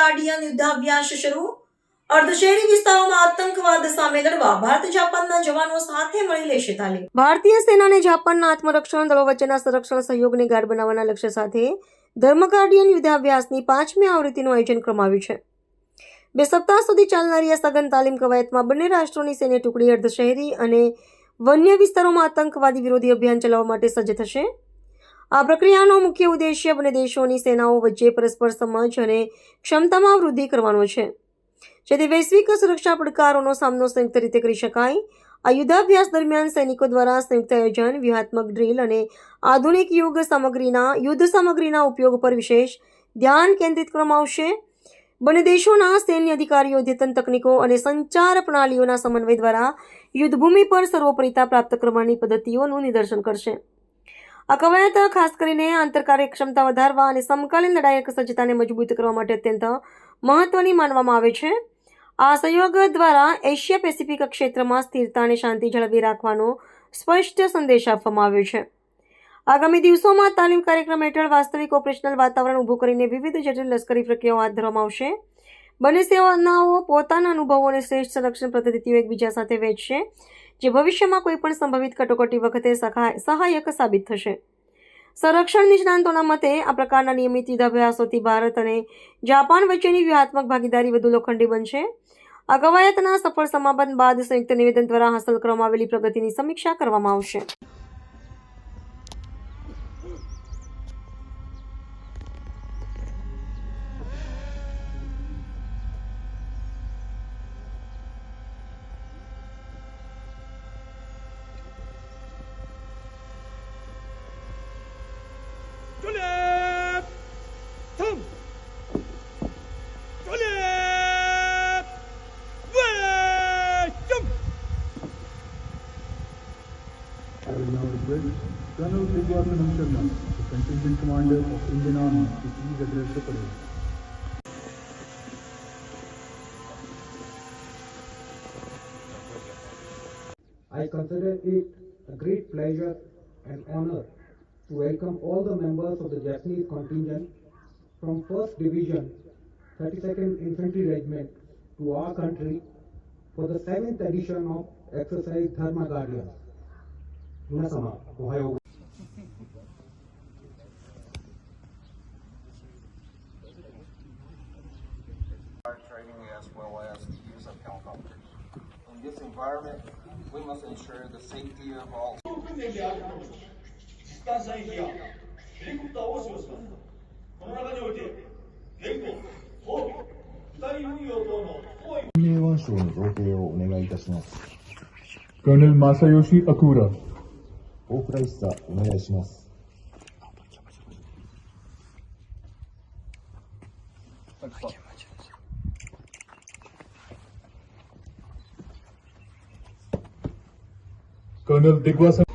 Guardian યુદ્ધાભ્યાસ શરૂ. અર્ધશહેરી વિસ્તારોમાં આતંકવાદ સામે લડવા ભારત જાપાનના જવાનો સાથે મળી લેશે તાલીમ. ભારતીય સેના અને જાપાનના આત્મરક્ષણ દળો વચ્ચેના સંરક્ષણ સહયોગને ગાઢ બનાવવાના લક્ષ્ય સાથે ધર્મ ગાર્ડિયન યુદ્ધાભ્યાસની 5મી આવૃત્તિનું આયોજન કરવામાં આવ્યું છે. 2 સપ્તાહ સુધી ચાલનારી આ સઘન તાલીમ કવાયતમાં બંને રાષ્ટ્રોની સૈન્ય ટુકડી અર્ધશહેરી અને વન્ય વિસ્તારોમાં આતંકવાદી વિરોધી અભિયાન ચલાવવા માટે સજ્જ થશે. આ પ્રક્રિયાનો મુખ્ય ઉદ્દેશ્ય બંને દેશોની સેનાઓ વચ્ચે પરસ્પર સમજ અને ક્ષમતામાં વૃદ્ધિ કરવાનો છે, જેથી વૈશ્વિક સુરક્ષા પડકારોનો સામનો સંયુક્ત રીતે કરી શકાય. આ યુદ્ધાભ્યાસ દરમિયાન સૈનિકો દ્વારા સંયુક્ત આયોજન, વ્યૂહાત્મક ડ્રીલ અને આધુનિક યુદ્ધ સામગ્રીના ઉપયોગ પર વિશેષ ધ્યાન કેન્દ્રિત કરવામાં આવશે. બંને દેશોના સૈન્ય અધિકારીઓ અદ્યતન તકનીકો અને સંચાર પ્રણાલીઓના સમન્વય દ્વારા યુદ્ધભૂમિ પર સર્વોપરિતા પ્રાપ્ત કરવાની પદ્ધતિઓનું નિદર્શન કરશે. આ કવાયત ખાસ કરીને આંતરકાર્યક્ષમતા વધારવા અને સમકાલીન લડાયક સજ્જતાને મજબૂત કરવા માટે અત્યંત મહત્વની માનવામાં આવે છે. આ સહયોગ દ્વારા એશિયા પેસિફિક ક્ષેત્રમાં સ્થિરતા અને શાંતિ જાળવી રાખવાનો સ્પષ્ટ સંદેશ આપવામાં આવ્યો છે. આગામી દિવસોમાં તાલીમ કાર્યક્રમ હેઠળ વાસ્તવિક ઓપરેશનલ વાતાવરણ ઊભું કરીને વિવિધ જટિલ લશ્કરી પ્રક્રિયાઓ હાથ ધરવામાં આવશે. બંને સેનાઓ પોતાના અનુભવો અને શ્રેષ્ઠ સંરક્ષણ પદ્ધતિઓ એકબીજા સાથે વહેંચશે, જે ભવિષ્યમાં કોઈપણ સંભવિત કટોકટી વખતે સહાયક સાબિત થશે. સંરક્ષણ નિષ્ણાતોના મતે આ પ્રકારના નિયમિત યુદ્ધાભ્યાસોથી ભારત અને જાપાન વચ્ચેની વ્યૂહાત્મક ભાગીદારી વધુ લોખંડી બનશે. આ કવાયતના સફળ સમાપન બાદ સંયુક્ત નિવેદન દ્વારા હાંસલ કરવામાં આવેલી પ્રગતિની સમીક્ષા કરવામાં આવશે. I will now request Colonel Srinivasan Sharma, the Contingent Commander of Indian Army, to please address the parade. I consider it a great pleasure and honor to welcome all the members of the Japanese contingent from 1st Division, 32nd Infantry Regiment to our country for the 7th edition of Exercise Dharma Guardian. Minasama, Ohayo. Training as well as the use of helicopters. In this environment, we must ensure the safety of all. Colonel Masayoshi Akura. 大倉一佐お願いします。Colonel Digwasan